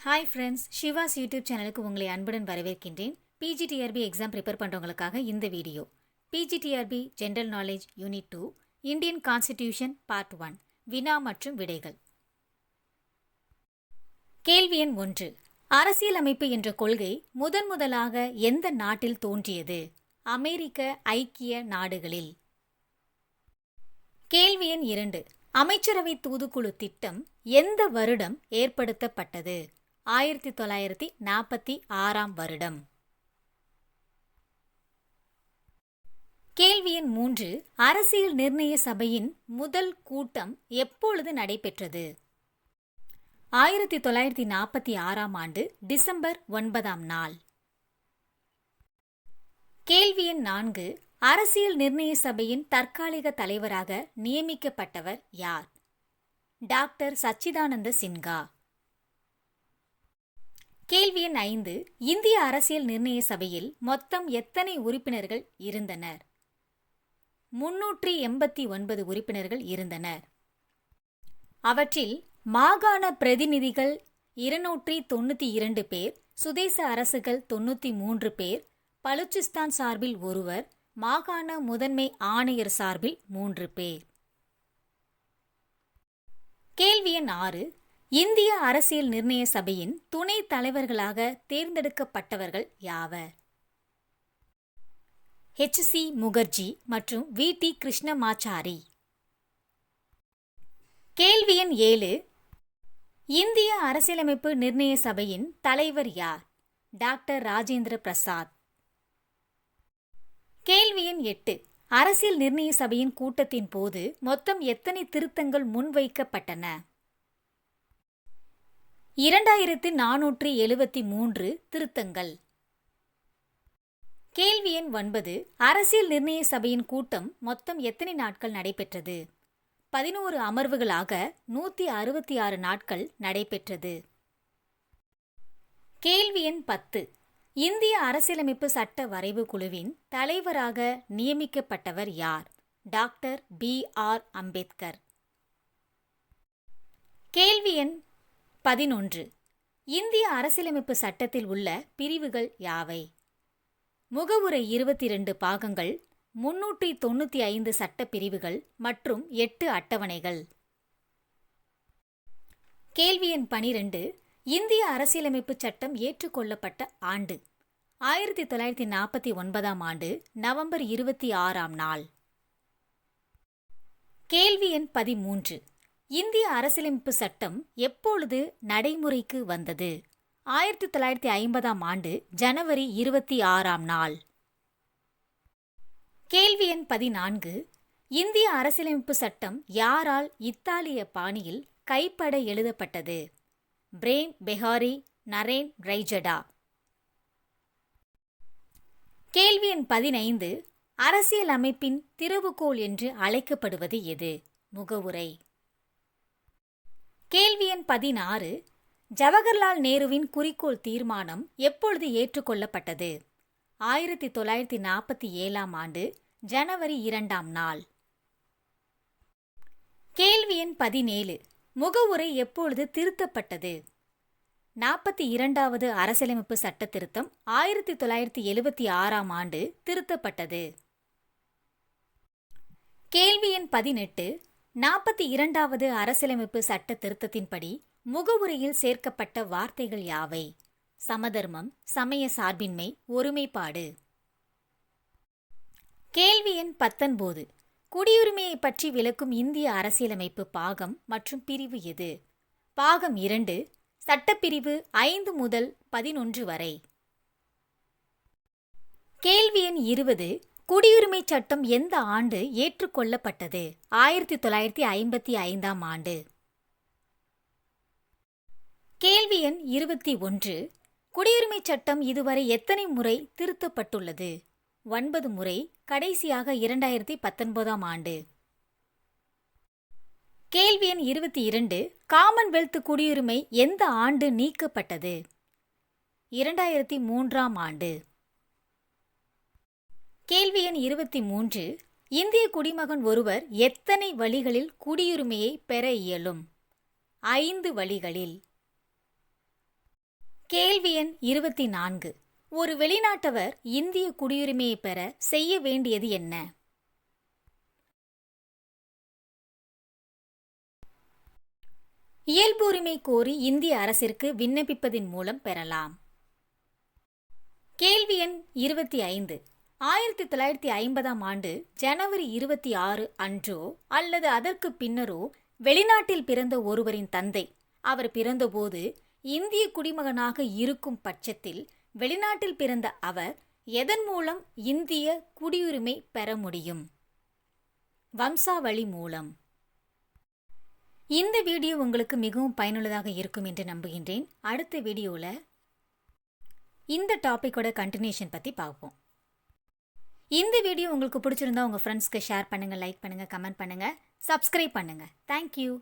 Hi friends, ஷிவாஸ் YouTube சேனலுக்கு உங்களை அன்புடன் வரவேற்கின்றேன். பிஜிடிஆர்பி எக்ஸாம் ப்ரிப்பேர் பண்ணுறவங்களுக்காக இந்த வீடியோ. PGTRB general knowledge unit 2 Indian constitution part 1 வினா மற்றும் விடைகள். கேள்வி எண் 1. அரசியலமைப்பு என்ற கொள்கை முதலாக எந்த நாட்டில் தோன்றியது? அமெரிக்க ஐக்கிய நாடுகளில். கேள்வி எண் 2. அமைச்சரவை தூதுக்குழு திட்டம் எந்த வருடம் ஏற்படுத்தப்பட்டது? 1946 வருடம். கேள்வி எண் 3. அரசியல் நிர்ணய சபையின் முதல் கூட்டம் எப்பொழுது நடைபெற்றது? 1946 டிசம்பர் 9 நாள். கேள்வி எண் 4. அரசியல் நிர்ணய சபையின் தற்காலிக தலைவராக நியமிக்கப்பட்டவர் யார்? டாக்டர் சச்சிதானந்த சின்ஹா. கேள்வி எண் 5. இந்திய அரசியல் நிர்ணய சபையில் மொத்தம் எத்தனை உறுப்பினர்கள் இருந்தனர்? 389 உறுப்பினர்கள் இருந்தனர். அவற்றில் மாகாண பிரதிநிதிகள் 292 பேர், சுதேச அரசுகள் 93 பேர், பலுச்சிஸ்தான் சார்பில் ஒருவர், மாகாண முதன்மை ஆணையர் சார்பில் 3 பேர். கேள்வி எண் 6. இந்திய அரசியல் நிர்ணய சபையின் துணை தலைவர்களாக தேர்ந்தெடுக்கப்பட்டவர்கள் யாவர்? H.C. முகர்ஜி மற்றும் V.T. கிருஷ்ணமாச்சாரி. கேள்வி எண் 7. இந்திய அரசியலமைப்பு நிர்ணய சபையின் தலைவர் யார்? டாக்டர் ராஜேந்திர பிரசாத். கேள்வி எண் 8. அரசியல் நிர்ணய சபையின் கூட்டத்தின் போது மொத்தம் எத்தனை திருத்தங்கள் முன்வைக்கப்பட்டன? 2473 திருத்தங்கள். கேள்வி எண் 9. அரசியல் நிர்ணய சபையின் கூட்டம் மொத்தம் எத்தனை நாட்கள் நடைபெற்றது? 11 அமர்வுகளாக 166 நாட்கள் நடைபெற்றது. கேள்வி எண் 10. இந்திய அரசியலமைப்பு சட்ட வரைவு குழுவின் தலைவராக நியமிக்கப்பட்டவர் யார்? Doctor B.R. அம்பேத்கர். கேள்வி எண் 11. இந்திய அரசியலமைப்பு சட்டத்தில் உள்ள பிரிவுகள் யாவை? முகவுரை 22 பாகங்கள், 395 சட்ட பிரிவுகள் மற்றும் 8 அட்டவணைகள். கேள்வி எண் 12. இந்திய அரசியலமைப்பு சட்டம் ஏற்றுக்கொள்ளப்பட்ட ஆண்டு? 1949 நவம்பர் 26 நாள். கேள்வி எண் 13. இந்திய அரசியலமைப்பு சட்டம் எப்பொழுது நடைமுறைக்கு வந்தது? 1950 ஜனவரி 26 நாள். கேள்வி எண் 14. இந்திய அரசியலமைப்பு சட்டம் யாரால் இத்தாலிய பாணியில் கைப்பட எழுதப்பட்டது? பிரேம் பெஹாரி, நரேன் ரைஜடா. கேள்வி எண் 15. அரசியல் அமைப்பின் திறவுகோல் என்று அழைக்கப்படுவது எது? முகவுரை. கேள்வி எண் 16. ஜவஹர்லால் நேருவின் குறிக்கோள் தீர்மானம் எப்பொழுது ஏற்றுக்கொள்ளப்பட்டது? 1947 ஜனவரி 2 நாள். கேள்வி எண் 17. முகவுரை எப்பொழுது திருத்தப்பட்டது? 42வது அரசியலமைப்பு சட்ட திருத்தம் 1976 திருத்தப்பட்டது. கேள்வி எண் 18. 42வது அரசியலமைப்பு சட்ட திருத்தத்தின்படி முகவுரையில் சேர்க்கப்பட்ட வார்த்தைகள் யாவை? சமதர்மம், சமய சார்பின்மை, ஒருமைப்பாடு. கேள்வி எண் 19. குடியுரிமையை பற்றி விளக்கும் இந்திய அரசியலமைப்பு பாகம் மற்றும் பிரிவு எது? பாகம் 2, சட்டப்பிரிவு 5 முதல் 11 வரை. கேள்வி எண் 20. குடியுரிமை சட்டம் எந்த ஆண்டு ஏற்றுக்கொள்ளப்பட்டது? 1955 கேள்வி எண் 21. குடியுரிமை சட்டம் இதுவரை எத்தனை முறை திருத்தப்பட்டுள்ளது? 9 முறை, கடைசியாக 2019 கேள்வி எண் 22. காமன்வெல்த் குடியுரிமை எந்த ஆண்டு நீக்கப்பட்டது? 2003 கேள்வி எண் 23. இந்திய குடிமகன் ஒருவர் எத்தனை வழிகளில் குடியுரிமையை பெற இயலும்? 5 வழிகளில். கேள்வி எண் 24. ஒரு வெளிநாட்டவர் இந்திய குடியுரிமையை பெற செய்ய வேண்டியது என்ன? இயல்புரிமை கோரி இந்திய அரசிற்கு விண்ணப்பிப்பதின் மூலம் பெறலாம். கேள்வி எண் 25. 1950ஆம் ஆண்டு ஜனவரி 26 அன்றோ அல்லது அதற்கு பின்னரோ வெளிநாட்டில் பிறந்த ஒருவரின் தந்தை அவர் பிறந்தபோது இந்திய குடிமகனாக இருக்கும் பட்சத்தில் வெளிநாட்டில் பிறந்த அவர் எதன் மூலம் இந்திய குடியுரிமை பெற முடியும்? வம்சாவளி மூலம். இந்த வீடியோ உங்களுக்கு மிகவும் பயனுள்ளதாக இருக்கும் என்று நம்புகின்றேன். அடுத்த வீடியோவில் இந்த டாப்பிக்கோட கண்டினியூஷன் பற்றி பார்ப்போம். இந்த வீடியோ உங்களுக்கு பிடிச்சிருந்தா உங்கள் ஃப்ரெண்ட்ஸ்க்கு ஷேர் பண்ணுங்கள், லைக் பண்ணுங்கள், கமெண்ட் பண்ணுங்கள், சப்ஸ்கிரைப் பண்ணுங்கள். தேங்க்யூ.